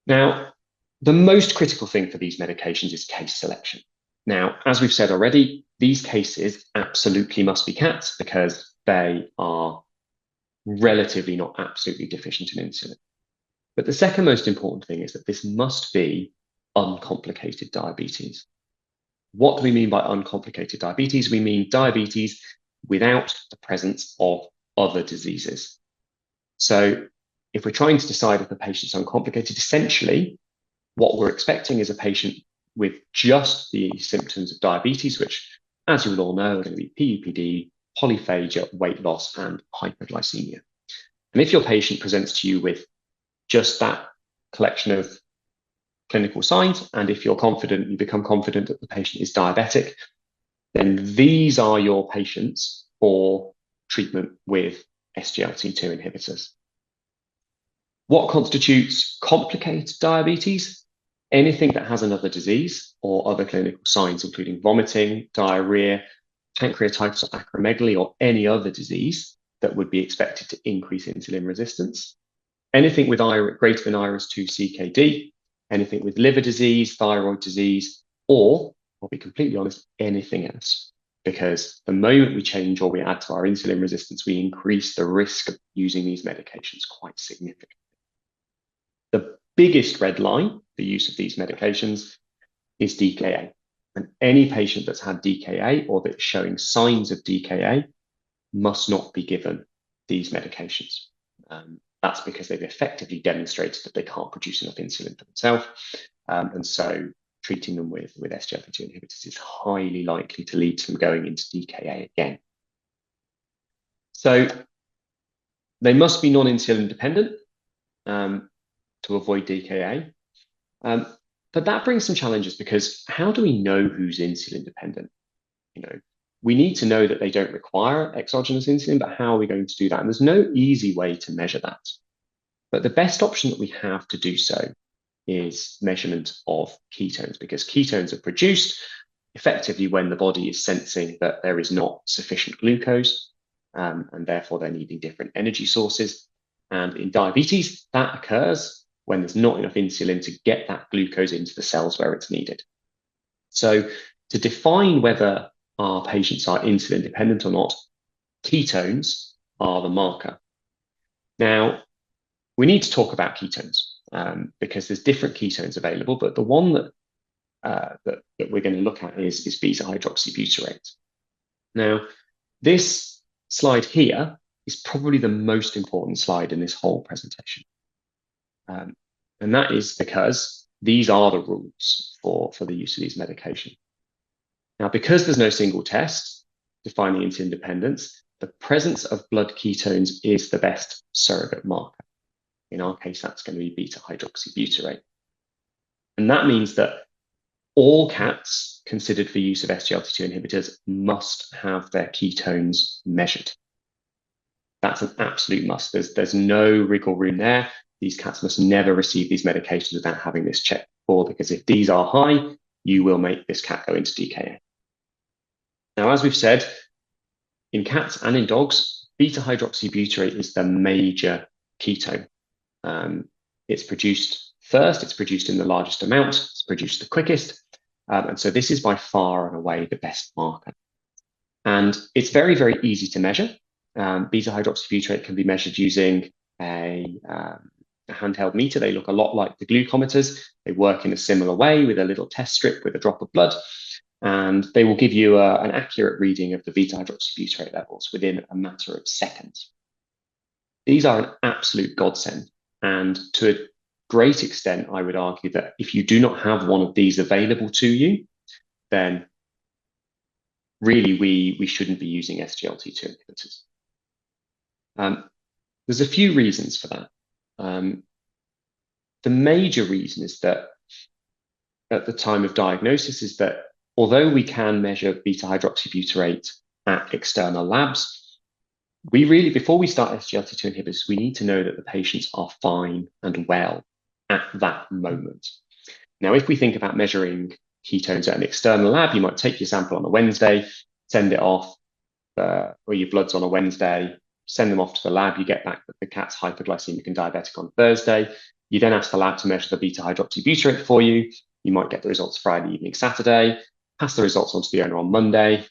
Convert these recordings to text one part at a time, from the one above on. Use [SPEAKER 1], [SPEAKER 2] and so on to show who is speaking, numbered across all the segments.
[SPEAKER 1] Now, the most critical thing for these medications is case selection. Now, as we've said already, these cases absolutely must be cats because they are relatively, not absolutely, deficient in insulin. But the second most important thing is that this must be uncomplicated diabetes. What do we mean by uncomplicated diabetes? We mean diabetes without the presence of other diseases. So if we're trying to decide if a patient's uncomplicated, essentially what we're expecting is a patient with just the symptoms of diabetes, which, as you will all know, are going to be PUPD, polyphagia, weight loss, and hyperglycemia. And if your patient presents to you with just that collection of clinical signs, and if you're confident, you become confident that the patient is diabetic, then these are your patients for treatment with SGLT2 inhibitors. What constitutes complicated diabetes? Anything that has another disease or other clinical signs, including vomiting, diarrhea, pancreatitis or acromegaly, or any other disease that would be expected to increase insulin resistance. Anything with greater than IRS2 CKD, anything with liver disease, thyroid disease, or, I'll be completely honest, anything else. Because the moment we change or we add to our insulin resistance, we increase the risk of using these medications quite significantly. The biggest red line for use of these medications is DKA. And any patient that's had DKA or that's showing signs of DKA must not be given these medications. That's because they've effectively demonstrated that they can't produce enough insulin for themselves. And so treating them with SGLT2 inhibitors is highly likely to lead to them going into DKA again. So they must be non-insulin dependent to avoid DKA. But that brings some challenges because how do we know who's insulin dependent? We need to know that they don't require exogenous insulin, but how are we going to do that? And there's no easy way to measure that. But the best option that we have to do so is measurement of ketones, because ketones are produced effectively when the body is sensing that there is not sufficient glucose, and therefore they're needing different energy sources. And in diabetes, that occurs when there's not enough insulin to get that glucose into the cells where it's needed. So to define whether our patients are insulin dependent or not, ketones are the marker. Now, we need to talk about ketones because there's different ketones available, but the one that we're going to look at is beta-hydroxybutyrate. Now, this slide here is probably the most important slide in this whole presentation. And that is because these are the rules for the use of these medications. Now, because there's no single test defining insulin dependence, the presence of blood ketones is the best surrogate marker. In our case, that's going to be beta-hydroxybutyrate. And that means that all cats considered for use of SGLT2 inhibitors must have their ketones measured. That's an absolute must. There's no wriggle room there. These cats must never receive these medications without having this checked before, because if these are high, you will make this cat go into DKA. Now, as we've said, in cats and in dogs, beta-hydroxybutyrate is the major ketone. It's produced first, it's produced in the largest amount, it's produced the quickest, and so this is by far and away the best marker. And it's very, very easy to measure. Beta-hydroxybutyrate can be measured using a handheld meter. They look a lot like the glucometers. They work in a similar way with a little test strip with a drop of blood, and they will give you an accurate reading of the beta-hydroxybutyrate levels within a matter of seconds. These are an absolute godsend, and to a great extent, I would argue that if you do not have one of these available to you, then really we shouldn't be using SGLT2 inhibitors. There's a few reasons for that. The major reason is that at the time of diagnosis is that although we can measure beta-hydroxybutyrate at external labs, we really, before we start SGLT2 inhibitors, we need to know that the patients are fine and well at that moment. Now, if we think about measuring ketones at an external lab, you might take your sample on a Wednesday, send it off, or your blood's on a Wednesday, send them off to the lab, you get back that the cat's hyperglycemic and diabetic on Thursday. You then ask the lab to measure the beta hydroxybutyrate for you. You might get the results Friday evening, Saturday, pass the results on to the owner on Monday,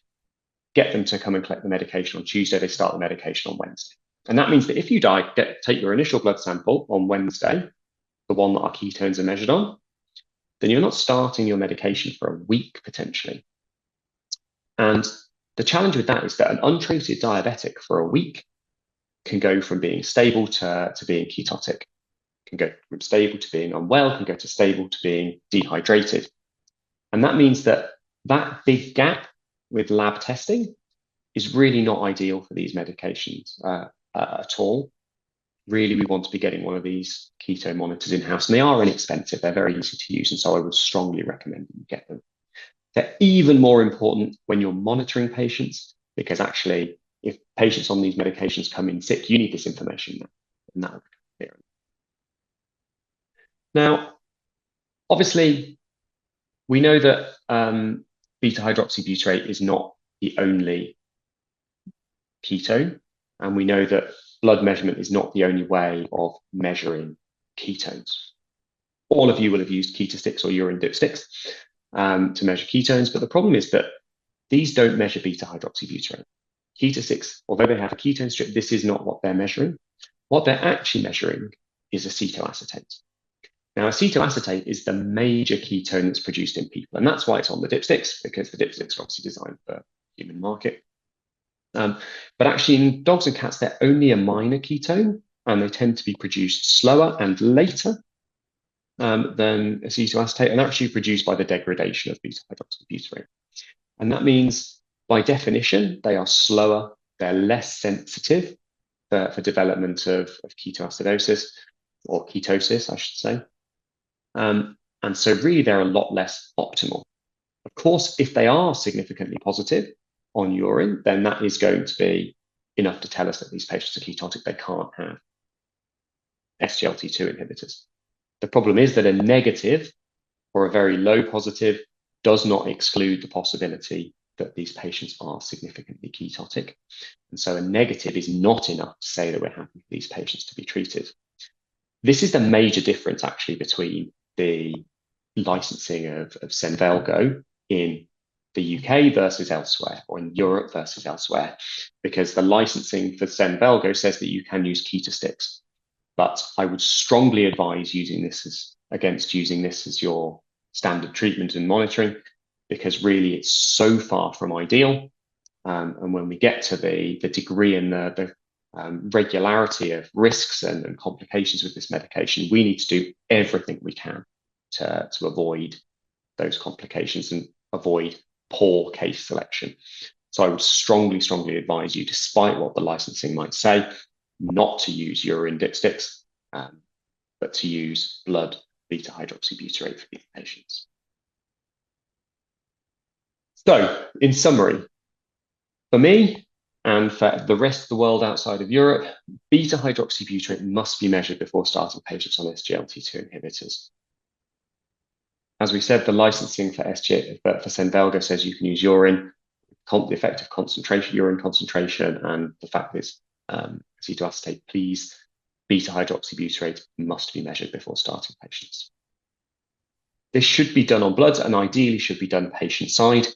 [SPEAKER 1] get them to come and collect the medication on Tuesday. They start the medication on Wednesday. And that means that if you take your initial blood sample on Wednesday, the one that our ketones are measured on, then you're not starting your medication for a week potentially. And the challenge with that is that an untreated diabetic for a week can go from being stable to being ketotic, can go from stable to being unwell, can go to stable to being dehydrated. And that means that that big gap with lab testing is really not ideal for these medications at all. Really, we want to be getting one of these keto monitors in-house, and they are inexpensive. They're very easy to use, and so I would strongly recommend that you get them. They're even more important when you're monitoring patients, because actually, if patients on these medications come in sick, you need this information now, and that will become clear. Now, obviously, we know that beta hydroxybutyrate is not the only ketone, and we know that blood measurement is not the only way of measuring ketones. All of you will have used ketosticks or urine dipsticks to measure ketones, but the problem is that these don't measure beta hydroxybutyrate. Ketosticks, although they have a ketone strip, this is not what they're measuring. What they're actually measuring is acetoacetate. Now, acetoacetate is the major ketone that's produced in people, and that's why it's on the dipsticks, because the dipsticks are obviously designed for the human market. But actually, in dogs and cats, they're only a minor ketone, and they tend to be produced slower and later than acetoacetate, and actually produced by the degradation of beta hydroxybutyrate. And that means, by definition, they are slower, they're less sensitive for development of ketoacidosis, or ketosis, I should say. And so really, they're a lot less optimal. Of course, if they are significantly positive on urine, then that is going to be enough to tell us that these patients are ketotic. They can't have SGLT2 inhibitors. The problem is that a negative or a very low positive does not exclude the possibility that these patients are significantly ketotic. And so a negative is not enough to say that we're happy for these patients to be treated. This is the major difference actually between the licensing of Senvelgo in the UK versus elsewhere, or in Europe versus elsewhere, because the licensing for Senvelgo says that you can use ketosticks. But I would strongly advise using this as your standard treatment and monitoring, because really it's so far from ideal. And when we get to the degree and the regularity of risks and complications with this medication, we need to do everything we can to avoid those complications and avoid poor case selection. So I would strongly, strongly advise you, despite what the licensing might say, not to use urine dipsticks, but to use blood beta hydroxybutyrate for these patients. So, in summary, for me and for the rest of the world outside of Europe, beta hydroxybutyrate must be measured before starting patients on SGLT2 inhibitors. As we said, the licensing for Senvelgo says you can use urine, the effective concentration, urine concentration, and the fact is acetoacetate, please, beta hydroxybutyrate must be measured before starting patients. This should be done on blood and ideally should be done patient side.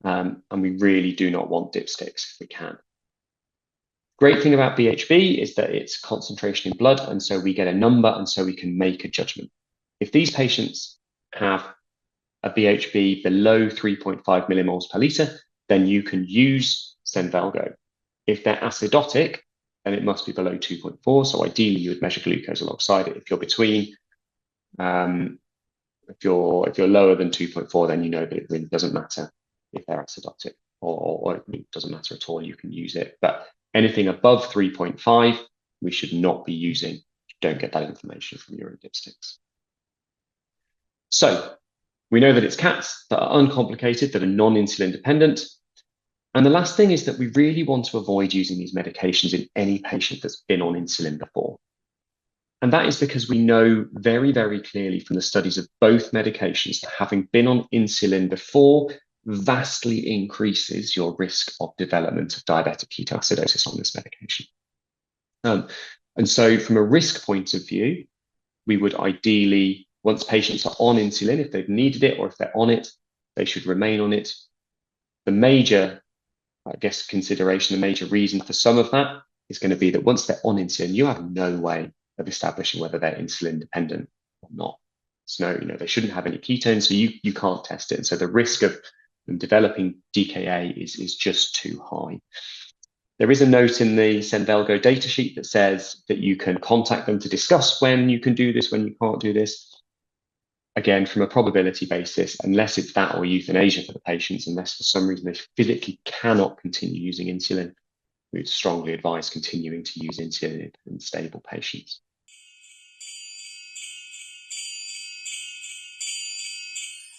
[SPEAKER 1] And we really do not want dipsticks if we can. Great thing about BHB is that it's concentration in blood, and so we get a number, and so we can make a judgment. If these patients have a BHB below 3.5 millimoles per liter, then you can use Senvelgo. If they're acidotic, then it must be below 2.4. So ideally, you would measure glucose alongside it. If you're between, if you're lower than 2.4, then you know that it really doesn't matter if they're acidotic, or it doesn't matter at all. You can use it, but anything above 3.5, we should not be using. Don't get that information from urine dipsticks. So we know that it's cats that are uncomplicated, that are non-insulin dependent. And the last thing is that we really want to avoid using these medications in any patient that's been on insulin before. And that is because we know very, very clearly from the studies of both medications that having been on insulin before vastly increases your risk of development of diabetic ketoacidosis on this medication. And so from a risk point of view, we would ideally, once patients are on insulin, if they've needed it or if they're on it, they should remain on it. The major, I guess, consideration, the major reason for some of that is going to be that once they're on insulin, you have no way of establishing whether they're insulin dependent or not. So, they shouldn't have any ketones, so you can't test it. And so the risk of them developing DKA is just too high. There is a note in the Senvelgo datasheet that says that you can contact them to discuss when you can do this, when you can't do this. Again, from a probability basis, unless it's that or euthanasia for the patients, unless for some reason they physically cannot continue using insulin, we would strongly advise continuing to use insulin in stable patients.